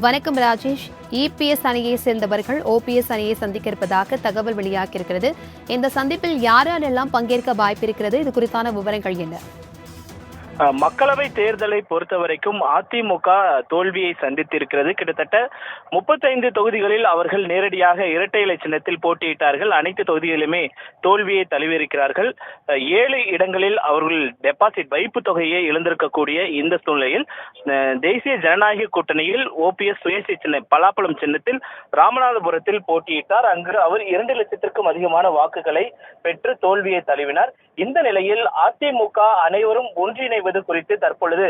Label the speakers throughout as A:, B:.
A: வணக்கம் ராஜேஷ். இபிஎஸ் அணியை சேர்ந்தவர்கள் ஓபிஎஸ் அணியை சந்திக்க இருப்பதாக தகவல் வெளியாகியிருக்கிறது. இந்த சந்திப்பில் யாரெல்லாம் பங்கேற்க வாய்ப்பிருக்கிறது? இது குறித்தான விவரங்கள் என்ன?
B: மக்களவை தேர்தலை பொறுத்தவரைக்கும் அதிமுக தோல்வியை சந்தித்திருக்கிறது. கிட்டத்தட்ட 35 தொகுதிகளில் அவர்கள் நேரடியாக இரட்டை இலை சின்னத்தில் போட்டியிட்டார்கள். அனைத்து தொகுதிகளிலுமே தோல்வியை தழுவியிருக்கிறார்கள். 7 இடங்களில் அவர்கள் டெபாசிட் வைப்பு தொகையை இழந்திருக்கக்கூடிய இந்த சூழ்நிலையில் தேசிய ஜனநாயக கூட்டணியில் ஓபிஎஸ் சுயேட்சை சின்ன பலாப்பழம் சின்னத்தில் ராமநாதபுரத்தில் போட்டியிட்டார். அங்கு அவர் 2 லட்சத்திற்கும் அதிகமான வாக்குகளை பெற்று தோல்வியை தழுவினார். இந்த நிலையில் அதிமுக அனைவரும் ஒன்றிணைவது குறித்து தற்பொழுது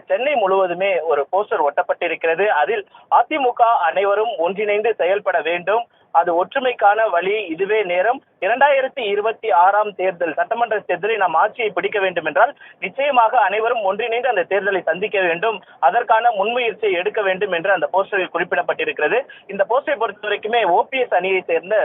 B: சென்னை முழுவதுமே ஒரு போஸ்டர் ஒட்டப்பட்டிருக்கிறது. அதில் அதிமுக அனைவரும் ஒன்றிணைந்து செயல்பட வேண்டும், அது ஒற்றுமைக்கான வழி, இதுவே நேரம். 2026 தேர்தல் சட்டமன்ற தேர்தலை நாம் ஆட்சியை பிடிக்க வேண்டும் என்றால் நிச்சயமாக அனைவரும் ஒன்றிணைந்து அந்த தேர்தலை சந்திக்க வேண்டும், அதற்கான முன்முயற்சியை எடுக்க வேண்டும் என்று அந்த போஸ்டரில் குறிப்பிடப்பட்டிருக்கிறது. இந்த போஸ்டரை பொறுத்தவரைக்குமே ஓபிஎஸ் அணியை சேர்ந்த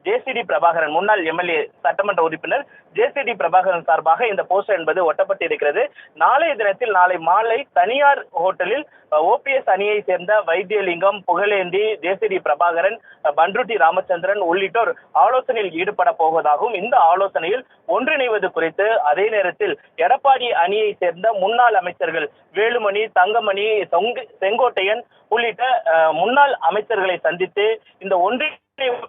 B: ஜேசிடி பிரபாகரன், முன்னாள் எம்எல்ஏ சட்டமன்ற உறுப்பினர் ஜேசிடி பிரபாகரன் சார்பாக இந்த போஸ்டர் என்பது ஒட்டப்பட்டிருக்கிறது. நாளைய தினத்தில் நாளை மாலை தனியார் ஹோட்டலில் ஓபிஎஸ் அணியை சேர்ந்த வைத்தியலிங்கம், புகழேந்தி, ஜேசிடி பிரபாகரன், பண்ருட்டி ராமச்சந்திரன் உள்ளிட்டோர் ஆலோசனையில் ஈடுபட போவதாகவும், இந்த ஆலோசனையில் ஒன்றிணைவது குறித்து அதே நேரத்தில் எடப்பாடி அணியை சேர்ந்த முன்னாள் அமைச்சர்கள் வேலுமணி, தங்கமணி, செங்கோட்டையன் உள்ளிட்ட முன்னாள் அமைச்சர்களை சந்தித்து இந்த ஒன்றிணைவு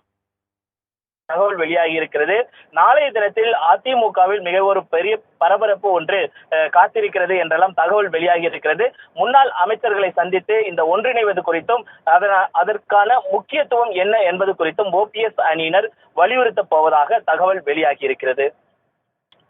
B: தகவல் வெளியாகி இருக்கிறது. நாளைய தினத்தில் அதிமுகவில் மிக ஒரு பெரிய பரபரப்பு ஒன்று காத்திருக்கிறது என்றெல்லாம் தகவல் வெளியாகி இருக்கிறது. முன்னாள் அமைச்சர்களை சந்தித்து இந்த ஒன்றிணைவது குறித்தும் அதற்கான முக்கியத்துவம் என்ன என்பது குறித்தும் ஓபிஎஸ் அணியினர் வலியுறுத்த போவதாக தகவல் வெளியாகி இருக்கிறது.